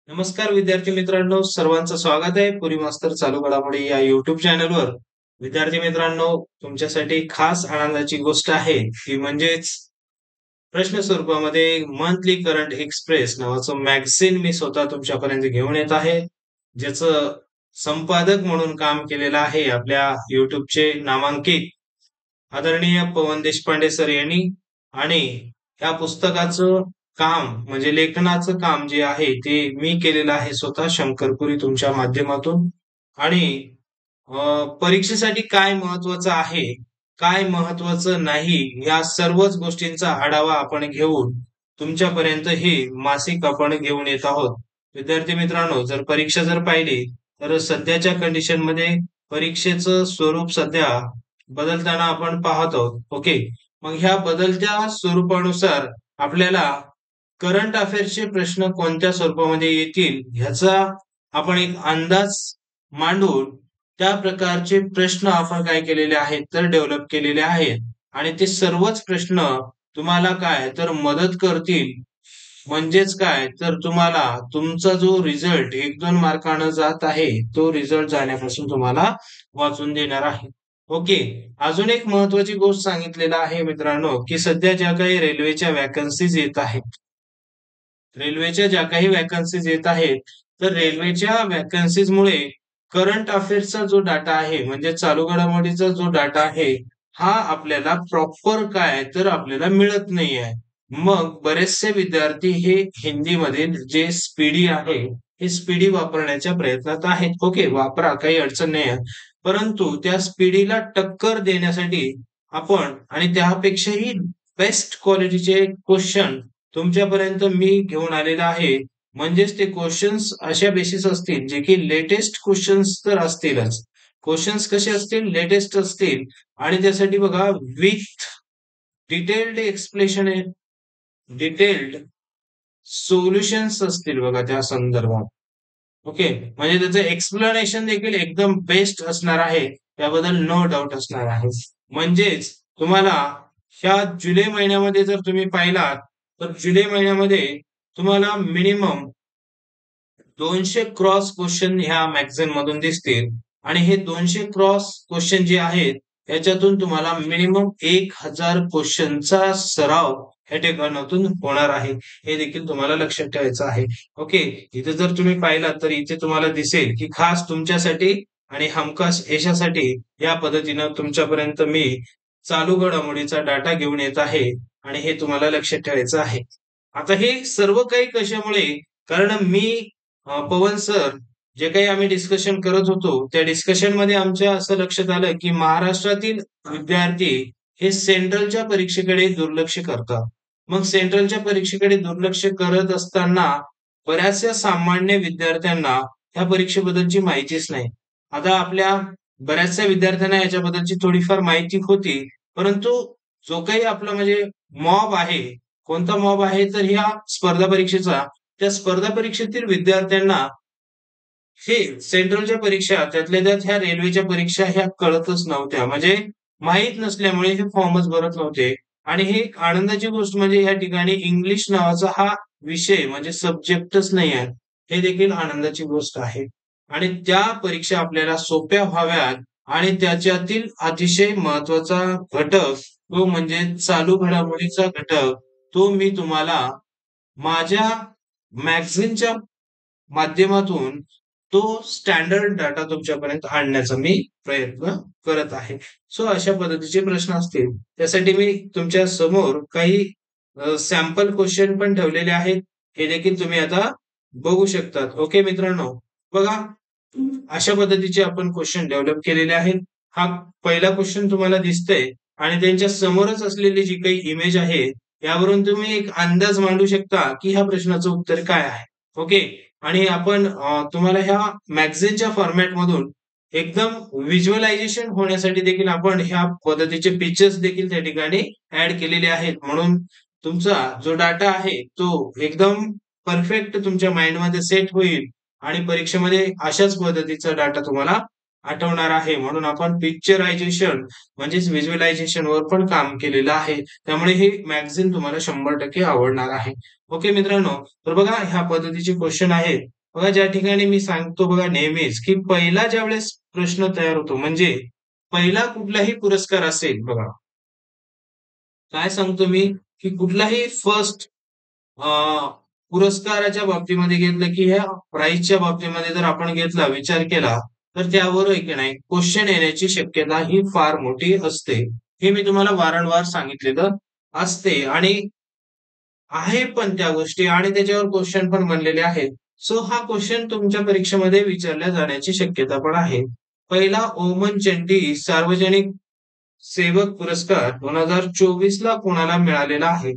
नमस्कार विद्यार्थी मित्रांनो, सर्वांचं स्वागत आहे पुरी मास्तर चालू घडामोडी या युट्यूब चॅनलवर. विद्यार्थी मित्रांनो, तुमच्यासाठी खास आनंदाची गोष्ट आहे ती म्हणजेच प्रश्न स्वरूपामध्ये मंथली करंट एक्सप्रेस नावाचं मॅगझिन मी स्वतः तुमच्यापर्यंत घेऊन येत आहे, ज्याचं संपादक म्हणून काम केलेलं आहे आपल्या युट्यूबचे नामांकित आदरणीय पवन देशपांडे सर यांनी. आणि ह्या पुस्तकाचं काम म्हणजे लेखनाचं काम जे आहे ते मी केलेलं आहे स्वतः शंकरपुरी तुमच्या माध्यमातून. आणि परीक्षेसाठी काय महत्वाचं आहे, काय महत्वाचं नाही, या सर्वच गोष्टींचा आढावा आपण घेऊन तुमच्यापर्यंत हे मासिक आपण घेऊन येत आहोत. विद्यार्थी मित्रांनो, जर परीक्षा पाहिली तर सध्याच्या कंडिशन मध्ये परीक्षेचं स्वरूप सध्या बदलताना आपण पाहत आहोत. ओके, मग ह्या बदलत्या स्वरूपानुसार आपल्याला करंट अफेअर्सचे प्रश्न कोणत्या स्वरूपामध्ये येतील ह्याचा आपण एक अंदाज मांडून त्या प्रकारचे प्रश्न आपण काय केलेले आहेत तर डेव्हलप केलेले आहेत. आणि ते सर्वच प्रश्न तुम्हाला काय तर मदत करतील. म्हणजेच काय तर तुम्हाला तुमचा जो रिझल्ट 1-2 मार्कानं जात आहे तो रिझल्ट जाण्यापासून तुम्हाला वाचून देणार आहे. ओके, अजून एक महत्वाची गोष्ट सांगितलेला आहे मित्रांनो, की सध्या ज्या काही रेल्वेच्या वॅकन्सीज येत आहेत, रेल्वेच्या ज्या काही वॅकन्सीज येत आहेत, तर रेल्वेच्या वॅकन्सीजमुळे करंट अफेअर्सचा जो डाटा आहे म्हणजे चालू घडामोडीचा जो डाटा आहे हा आपल्याला प्रॉपर काय तर आपल्याला मिळत नाही आहे. मग बरेचसे विद्यार्थी हे हिंदीमध्ये जे स्पीडी आहे हे स्पीडी वापरण्याच्या प्रयत्नात आहेत. ओके, वापरा, काही अडचण नाही आहे, परंतु त्या स्पीडीला टक्कर देण्यासाठी आपण आणि त्यापेक्षाही बेस्ट क्वालिटीचे क्वेश्चन तुमच्यापर्यंत मी घेऊन आलेला आहे. म्हणजेच ते क्वेश्चन्स अशा बेसिस असतील जे की लेटेस्ट क्वेश्चन्स तर असतीलच. क्वेश्चन्स कसे असतील, लेटेस्ट असतील. आणि त्यासाठी बघा with detailed explanation, detailed solutions असतील बघा त्या संदर्भात. ओके, म्हणजे त्याचं एक्सप्लेनेशन देखील एकदम बेस्ट असणार आहे, त्याबद्दल नो डाऊट असणार आहे. म्हणजेच तुम्हाला ह्या जुलै महिन्यामध्ये जर तुम्ही पाहिलात तर जुलै महिन्यामध्ये तुम्हाला मिनिमम 200 क्रॉस क्वेश्चन ह्या मॅगझिन मधून दिसतील. आणि हे 200 क्रॉस क्वेश्चन जे आहेत याच्यातून तुम्हाला मिनिमम 1000 क्वेश्चनचा सराव ह्या ठिकाणातून होणार आहे, हे देखील तुम्हाला लक्षात ठेवायचं आहे. ओके, इथे जर तुम्ही पाहिलात तर इथे तुम्हाला दिसेल की खास तुमच्यासाठी आणि हमखास यशासाठी या पद्धतीनं तुमच्यापर्यंत मी चालू घडामोडीचा डाटा घेऊन येत आहे. आणि हे तुम्हाला लक्षात ठेवायचं आहे. आता हे सर्व काही कशामुळे, कारण मी पवन सर जे काही आम्ही डिस्कशन करत होतो त्या डिस्कशन मध्ये आमच्या असं लक्षात आलं की महाराष्ट्रातील विद्यार्थी हे सेंट्रलच्या परीक्षेकडे दुर्लक्ष करतात. मग सेंट्रलच्या परीक्षेकडे दुर्लक्ष करत असताना बऱ्याचशा सामान्य विद्यार्थ्यांना ह्या परीक्षेबद्दलची माहितीच नाही. आता आपल्या बऱ्याचशा विद्यार्थ्यांना याच्याबद्दलची थोडीफार माहिती होती, परंतु जो काही आपला म्हणजे मॉब आहे, कोणता मॉब आहे तर ह्या स्पर्धा परीक्षेचा, त्या स्पर्धा परीक्षेतील विद्यार्थ्यांना हे सेंट्रलच्या परीक्षा त्यातल्या त्यात ह्या रेल्वेच्या परीक्षा ह्या कळतच नव्हत्या. म्हणजे माहीत नसल्यामुळे हे फॉर्मच भरत नव्हते. आणि ही एक आनंदाची गोष्ट म्हणजे या ठिकाणी इंग्लिश नावाचा हा विषय म्हणजे सब्जेक्टच नाही आहे, हे देखील आनंदाची गोष्ट आहे. आणि त्या परीक्षा आपल्याला सोप्या व्हाव्यात आणि त्याच्यातील अतिशय महत्वाचा घटक तो म्हणजे चालू घडामोडीचा घटक, तो मी तुम्हाला माझ्या मॅगझिनच्या माध्यमातून तो स्टँडर्ड डाटा तुमच्यापर्यंत आणण्याचा मी प्रयत्न करत आहे. सो अशा पद्धतीचे प्रश्न असतील त्यासाठी मी तुमच्या समोर काही सॅम्पल क्वेश्चन पण ठेवलेले आहेत, हे देखील तुम्ही आता बघू शकतात. ओके मित्रांनो, बघा अशा पद्धतीचे आपण क्वेश्चन डेव्हलप केलेले आहेत. हा पहिला क्वेश्चन तुम्हाला दिसतंय आणि त्यांच्या समोरच असलेली जी काही इमेज आहे यावरून तुम्ही एक अंदाज मांडू शकता की ह्या प्रश्नाचं उत्तर काय आहे. ओके, आणि आपण तुम्हाला ह्या मॅगझिनच्या फॉर्मॅट मधून एकदम व्हिज्युअलायझेशन होण्यासाठी देखील आपण ह्या पद्धतीचे पिक्चर्स देखील त्या ठिकाणी ऍड केलेले आहेत. म्हणून तुमचा जो डाटा आहे तो एकदम परफेक्ट तुमच्या माइंडमध्ये सेट होईल आणि परीक्षेमध्ये अशाच पद्धतीचा डाटा तुम्हाला आठवणार आहे. म्हणून आपण पिक्चरायझेशन म्हणजेच व्हिज्युअलायझेशन वर पण काम केलेलं आहे. त्यामुळे हे मॅगझिन तुम्हाला 100% आवडणार आहे. ओके मित्रांनो, तर बघा ह्या पद्धतीचे क्वेश्चन आहेत बघा ज्या ठिकाणी मी सांगतो बघा नेहमीच की पहिला ज्यावेळेस प्रश्न तयार होतो म्हणजे पहिला कुठलाही पुरस्कार असेल बघा, काय सांगतो मी की कुठलाही फर्स्ट पुरस्काराच्या बाबतीमध्ये घेतलं की ह्या प्राइजच्या बाबतीमध्ये जर आपण घेतला विचार केला तर त्यावर आहे की नाही क्वेश्चन येण्याची शक्यता ही फार मोठी असते. हे मी तुम्हाला वारंवार सांगितलेलं असते आणि आहे पण त्या गोष्टी आणि त्याच्यावर क्वेश्चन पण बनलेले आहेत. सो हा क्वेश्चन तुमच्या परीक्षेमध्ये विचारला जाण्याची शक्यता पण आहे. पहिला ओमन चंडी सार्वजनिक सेवक पुरस्कार 2024 ला कोणाला मिळालेला आहे?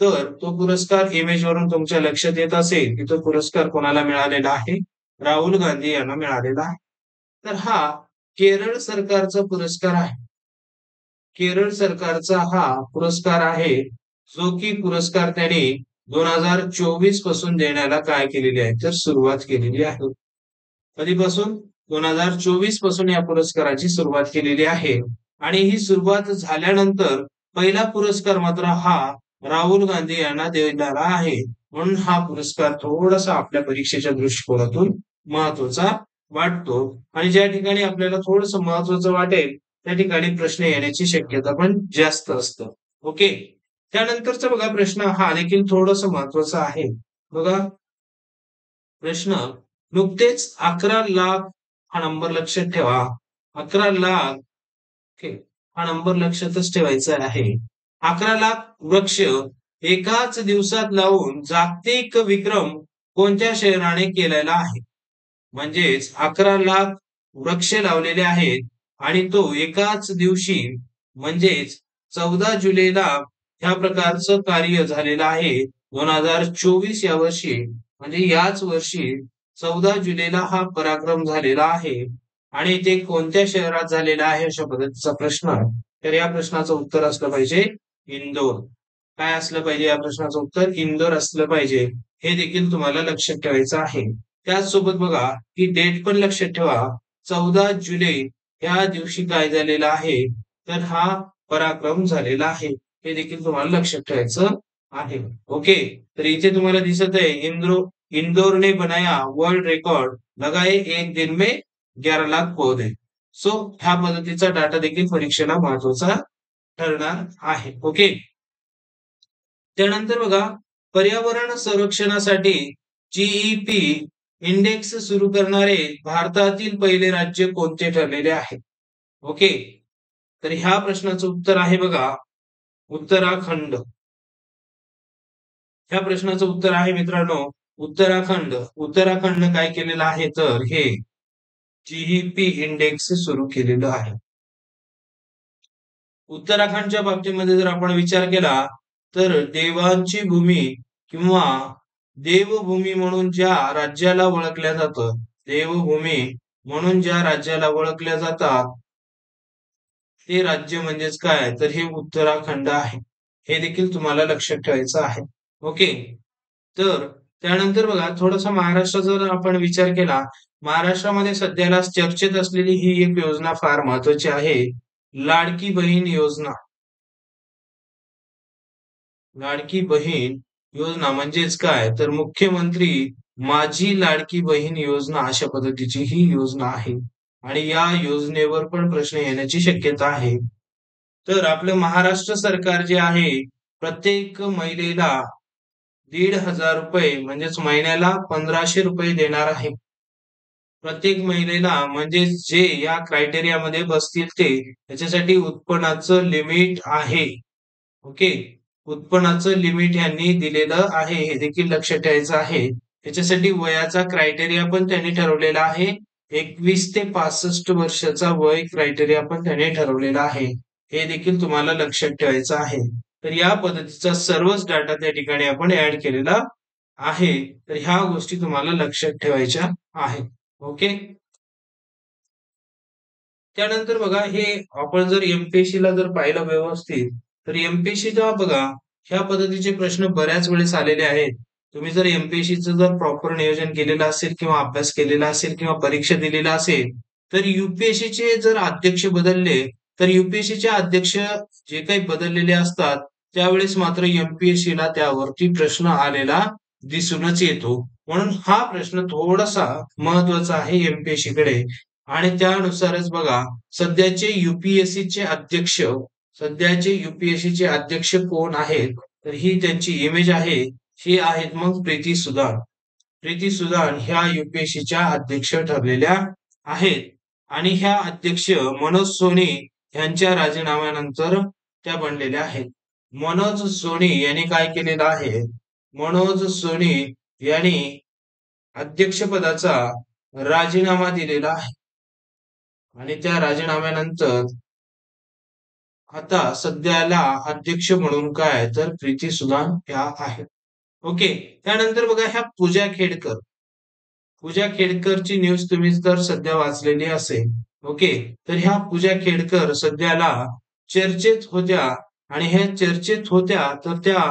तर तो पुरस्कार इमेज वरून तुमच्या लक्षात येत असेल की तो पुरस्कार कोणाला मिळालेला आहे? राहुल गांधी यांना मिळालेला आहे. तर हा केरळ सरकारचा पुरस्कार आहे. केरळ सरकारचा हा पुरस्कार आहे, जो की पुरस्कार त्यांनी 2024 पासून देण्याला काय केलेली आहे तर सुरुवात केलेली आहे. कधीपासून? 2024 पासून या पुरस्काराची सुरुवात केलेली आहे आणि ही सुरुवात झाल्यानंतर पहिला पुरस्कार मात्र हा राहुल गांधी यांना देण्याला आहे. म्हणून हा पुरस्कार थोडासा आपल्या परीक्षेच्या दृष्टिकोनातून महत्वाचा वाटतो आणि ज्या ठिकाणी आपल्याला थोडस महत्वाचं वाटेल त्या ठिकाणी प्रश्न येण्याची शक्यता पण जास्त असतं. ओके. त्यानंतरचा बघा प्रश्न हा देखील थोडस महत्वाचा आहे. बघा प्रश्न, नुकतेच 11 लाख हा नंबर लक्षात ठेवा. 11 लाख, ओके, हा नंबर लक्षातच ठेवायचा आहे. 11 लाख वृक्ष एकाच दिवसात लावून जागतिक विक्रम कोणत्या शहराने केलेला आहे? म्हणजेच 11 लाख वृक्ष लावलेले आहेत आणि तो एकाच दिवशी म्हणजेच 14 जुलैला ह्या प्रकारचं कार्य झालेलं आहे. 2024 या वर्षी म्हणजे याच वर्षी 14 जुलैला हा पराक्रम झालेला आहे आणि ते कोणत्या शहरात झालेला आहे अशा पद्धतीचा प्रश्न आहे. तर या प्रश्नाचं उत्तर असलं पाहिजे इंदोर. काय असलं पाहिजे या प्रश्नाचं उत्तर? इंदोर असलं पाहिजे. हे देखील तुम्हाला लक्षात ठेवायचं आहे. त्याचसोबत बघा ही डेट पण लक्षात ठेवा. 14 जुलै या दिवशी काय झालेलं आहे तर हा पराक्रम झालेला आहे. हे देखील तुम्हाला लक्षात ठेवायचं आहे. ओके. तर इथे तुम्हाला दिसत आहे इंदौर ने बनाया वर्ल्ड रिकॉर्ड, लगाए एक दिन में 11 लाख पौधे. सो ह्या पद्धतीचा डाटा देखील परीक्षेला महत्वाचा ठरणार आहे. ओके. त्यानंतर बघा पर्यावरण संरक्षणासाठी जीईपी इंडेक्स सुरू करणारे भारतातील पहिले राज्य कोणते ठरलेले आहे? ओके. तर ह्या प्रश्नाचं उत्तर आहे बघा उत्तराखंड. ह्या प्रश्नाचं उत्तर आहे मित्रांनो उत्तराखंड. उत्तराखंड काय केलेलं आहे तर हे जीईपी इंडेक्स सुरू केलेलं आहे. उत्तराखंडच्या बाबतीमध्ये जर आपण विचार केला तर देवांची भूमी किंवा देवभूमी म्हणून ज्या राज्याला ओळखल्या जातं, देवभूमी म्हणून ज्या राज्याला ओळखल्या जातात ते राज्य म्हणजेच काय तर हे उत्तराखंड आहे. हे देखील तुम्हाला लक्षात ठेवायचं आहे. ओके. तर त्यानंतर बघा थोडासा महाराष्ट्राचा जर आपण विचार केला, महाराष्ट्रामध्ये सध्याला चर्चेत असलेली ही एक योजना फार महत्वाची आहे, लाडकी बहीण योजना. लाडकी बहीण योजना म्हणजेच काय तर मुख्यमंत्री माझी लाडकी बहीण योजना अशा पद्धतीची ही योजना आहे आणि या योजनेवर पण प्रश्न येण्याची शक्यता आहे. तर आपलं महाराष्ट्र सरकार जे आहे प्रत्येक महिलेला 1,500 रुपये म्हणजेच महिन्याला 1,500 रुपये देणार आहे. प्रत्येक महिलेला म्हणजे जे या क्रायटेरियामध्ये बसतील ते. त्याच्यासाठी उत्पन्नाचं लिमिट आहे. ओके. उत्पन्नाचं लिमिट यांनी दिलेलं आहे हे देखील लक्षात ठेवायचं आहे. त्याच्यासाठी वयाचा क्रायटेरिया पण त्यांनी ठरवलेला आहे. 21 ते 65 वर्षाचा वय क्रायटेरिया पण त्याने ठरवलेला आहे. हे देखील तुम्हाला लक्षात ठेवायचं आहे. तर या पद्धतीचा सर्वच डाटा त्या ठिकाणी आपण ऍड केलेला आहे. तर ह्या गोष्टी तुम्हाला लक्षात ठेवायच्या आहेत. ओके. त्यानंतर बघा हे आपण जर एमपीएससी ला जर पाहिलं व्यवस्थित तर एमपीएससीचा बघा ह्या पद्धतीचे प्रश्न बऱ्याच वेळेस आलेले आहेत. तुम्ही जर एमपीएससीचं जर प्रॉपर नियोजन केलेलं असेल किंवा अभ्यास केलेला असेल किंवा परीक्षा दिलेला असेल तर युपीएससीचे जर अध्यक्ष बदलले तर युपीएससीचे अध्यक्ष जे काही बदललेले असतात त्यावेळेस मात्र एमपीएससीला त्यावरती प्रश्न आलेला दिसूनच येतो. म्हणून हा प्रश्न थोडासा महत्वाचा आहे एमपीएससी कडे. आणि त्यानुसारच बघा, सध्याचे युपीएससी अध्यक्ष सध्याचे युपीएससी चे अध्यक्ष कोण आहेत, तर ही त्यांची इमेज आहे. ही आहेत मग प्रीती सुदान. प्रीती सुदान ह्या युपीएससीच्या अध्यक्ष ठरलेल्या आहेत. आणि ह्या अध्यक्ष मनोज सोनी यांच्या राजीनाम्यानंतर त्या बनलेल्या आहेत. मनोज सोनी यांनी काय केलेलं आहे, मनोज सोनी यांनी अध्यक्षपदाचा राजीनामा दिलेला आहे. आणि त्या राजीनाम्यानंतर आता सध्याला अध्यक्ष म्हणून काय तर प्रीती सुदान ह्या आहेत. ओके. त्यानंतर बघा ह्या पूजा खेडकरची न्यूज तुम्ही तर सध्या वाचलेली असेल. ओके. तर ह्या पूजा खेडकर सध्याला चर्चेत होत्या. आणि ह्या चर्चेत होत्या तर त्या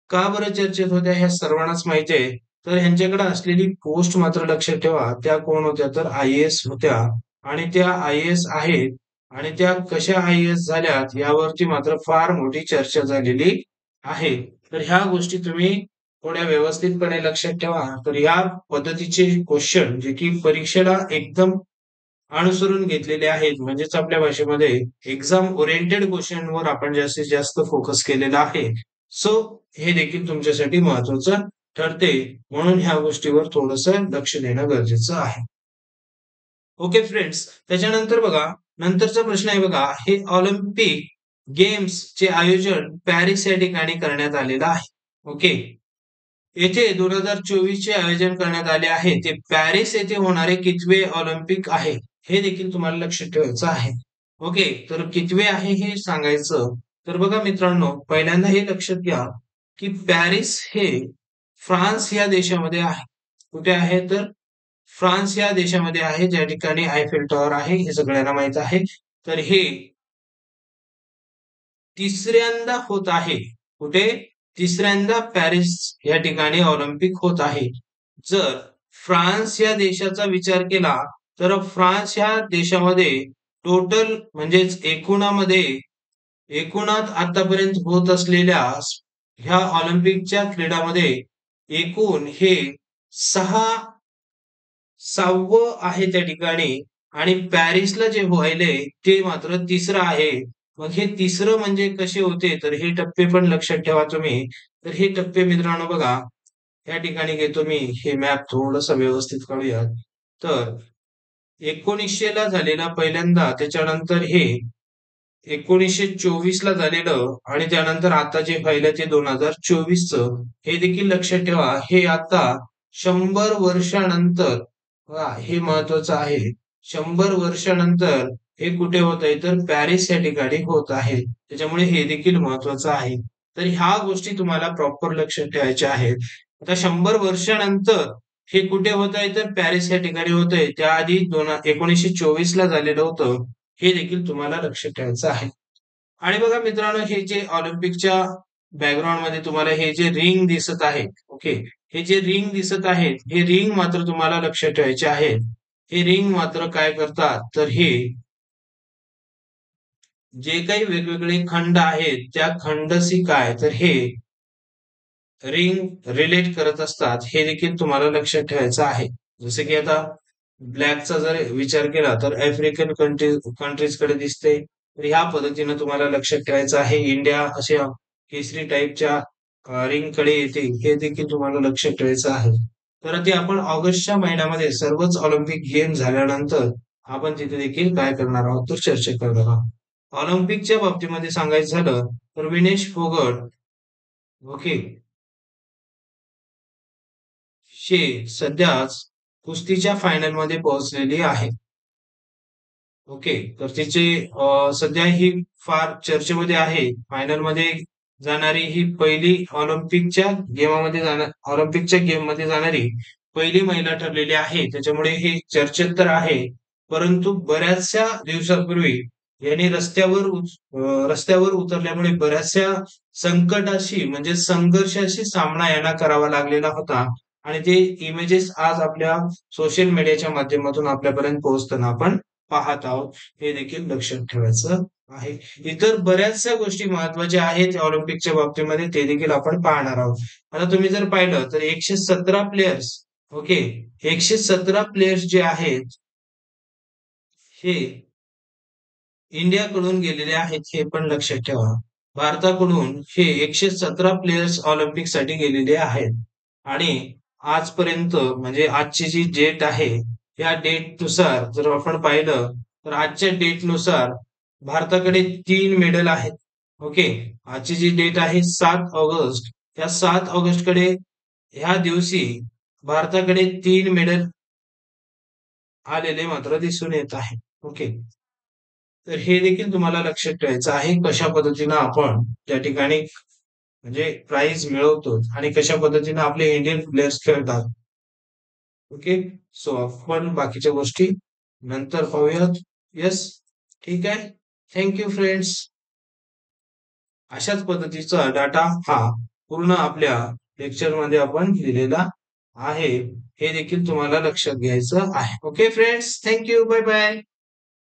का बरं चर्चेत होत्या ह्या सर्वांनाच माहिती आहे. तर ह्यांच्याकडे असलेली पोस्ट मात्र लक्षात ठेवा, त्या कोण होत्या तर आय-ए-एस होत्या. आणि त्या आय-ए-एस आहेत. आणि त्या कशा आय-ए-एस झाल्यात यावरती मात्र फार मोठी चर्चा झालेली आहे. तर ह्या गोष्टी तुम्ही थोड्या व्यवस्थितपणे लक्षात ठेवा. तर या पद्धतीचे क्वेश्चन जे की परीक्षेला एकदम अनुसरून घेतलेले आहेत, म्हणजेच आपल्या भाषेमध्ये एक्झाम ओरिएंटेड क्वेश्चन वर आपण जास्तीत जास्त फोकस केलेला आहे. सो हे देखील तुमच्यासाठी महत्वाचं ठरते. म्हणून ह्या गोष्टीवर थोडंसं लक्ष देणं गरजेचं आहे. Okay friends. त्याच्यानंतर बघा, नंतरचा प्रश्न आहे बघा, हे ऑलिम्पिक गेम्स चे आयोजन पॅरिस या ठिकाणी करण्यात आलेलं आहे. ओके. येथे 2024 चे आयोजन करण्यात आले आहे. ते पॅरिस येथे होणारे कितवे ऑलिम्पिक आहे हे देखील तुम्हाला लक्षात ठेवायचं आहे. ओके. तर कितवे आहे हे सांगायचं. तर बघा मित्रांनो, पहिल्यांदा हे लक्षात घ्या की पॅरिस हे फ्रान्स या देशामध्ये आहे. कुठे आहे तर फ्रान्स या देशामध्ये आहे, ज्या ठिकाणी आयफेल टॉवर आहे हे सगळ्यांना माहित आहे. तर हे तिसऱ्यांदा होत आहे. कुठे? तिसऱ्यांदा पॅरिस या ठिकाणी ऑलिम्पिक होत आहे. जर फ्रान्स या देशाचा विचार केला तर फ्रान्स या देशामध्ये टोटल म्हणजेच एकूणात आतापर्यंत होत असलेल्या ह्या ऑलिम्पिकच्या क्रीडामध्ये एकूण हे 6वं आहे त्या ठिकाणी. आणि पॅरिसला जे व्हायले ते मात्र तिसरं आहे. मग हे तिसरं म्हणजे कसे होते तर हे टप्पे पण लक्षात ठेवा तुम्ही. तर हे टप्पे मित्रांनो बघा, या ठिकाणी घेतो मी हे मॅप थोडंसं व्यवस्थित काढूयात. तर 1900 ला झालेला पहिल्यांदा, त्याच्यानंतर हे 1924 ला झालेलं, आणि त्यानंतर आता जे व्हायला ते 2024 हे देखील लक्षात ठेवा. हे आता 100 वर्षानंतर, हे महत्वाचं आहे, 100 वर्षानंतर हे कुठे होत आहे तर पॅरिस या ठिकाणी होत आहे. त्याच्यामुळे हे देखील महत्वाचं आहे. तर ह्या गोष्टी तुम्हाला प्रॉपर लक्षात ठेवायच्या आहेत. आता 100 वर्षानंतर हे कुठे होत आहे तर पॅरिस या ठिकाणी होत आहे. त्याआधी 1924 ला झालेलं होतं. हे देखील तुम्हाला लक्षात ठेवायचं आहे. आणि बघा मित्रांनो, हे जे ऑलिम्पिकच्या बॅकग्राऊंड मध्ये तुम्हाला हे जे रिंग दिसत आहे, ओके, हे जे रिंग दिसत आहेत, हे रिंग मात्र तुम्हाला लक्षात ठेवायचे आहेत. हे रिंग मात्र काय करतात तर हे जे काही वेगवेगळे खंड आहेत त्या खंडशी काय तर हे रिंग रिलेट करत असतात. हे देखील तुम्हाला लक्षात ठेवायचं आहे. जसे की आता ब्लॅकचा जर विचार केला तर आफ्रिकन कंट्रीज कडे दिसते. तर ह्या पद्धतीने तुम्हाला लक्षात ठेवायचं आहे. इंडिया अशा केसरी टाईपच्या रिंग कडे येते, हे देखील तुम्हाला लक्षात ठेवायचं आहे. तर ते आपण ऑगस्टच्या महिन्यामध्ये सर्वच ऑलिम्पिक गेम झाल्यानंतर आपण तिथे देखील काय करणार आहोत तर चर्चा करणार आहोत. ऑलिम्पिकच्या बाबतीमध्ये सांगायचं झालं तर विनेश फोगट, ओके, सध्याच कुस्तीच्या फायनल मध्ये पोहोचलेली आहे. ओके. तर तिचे सध्या ही फार चर्चेमध्ये आहे. फायनल मध्ये जाणारी ही पहिली ऑलिम्पिकच्या गेम मध्ये जाणारी पहिली महिला ठरलेली आहे. त्याच्यामुळे हे चर्चेत तर आहे. परंतु बऱ्याचशा दिवसांपूर्वी यांनी रस्त्यावर उतरल्यामुळे बऱ्याचशा संकटाशी म्हणजे संघर्षाशी सामना यांना करावा लागलेला होता. आणि ते इमेजेस आज आपल्या सोशल मीडियाच्या माध्यमातून आपल्यापर्यंत पोहोचताना आपण पाहत आहोत. हे देखील लक्षात ठेवायचं आहे. इतर बऱ्याचशा गोष्टी महत्वाच्या आहेत ऑलिम्पिकच्या बाबतीमध्ये ते देखील आपण पाहणार आहोत. आता तुम्ही जर पाहिलं तर 117 प्लेयर्स, ओके, 117 प्लेयर्स जे आहेत हे इंडियाकडून गेलेले आहेत हे पण लक्षात ठेवा. भारताकडून हे 117 प्लेयर्स ऑलिम्पिकसाठी गेलेले आहेत. आणि आजपर्यंत म्हणजे आजची जी डेट आहे, या डेटनुसार जर आपण पाहिलं तर आजच्या डेटनुसार भारताकडे 3 मेडल आहेत. ओके. आजची जी डेट आहे 7 ऑगस्ट, या 7 ऑगस्टकडे ह्या दिवशी भारताकडे 3 मेडल आलेले मात्र दिसून येत आहे. ओके. तर हे देखील तुम्हाला लक्षात ठेवायचं आहे कशा पद्धतीनं आपण त्या ठिकाणी म्हणजे प्राइज मिळवतो आणि कशा पद्धतीनं आपले इंडियन प्लेयर्स खेळतात. ओके. सो आपण बाकीच्या गोष्टी नंतर पाहूयात. येस. ठीक आहे. Thank you friends. अशाच पद्धतीचा डाटा हा पूर्ण आपल्या लेक्चर मध्ये आपण दिलेला आहे. हे देखील तुम्हाला लक्षात घ्यायचं आहे. Okay friends, thank you. Bye bye.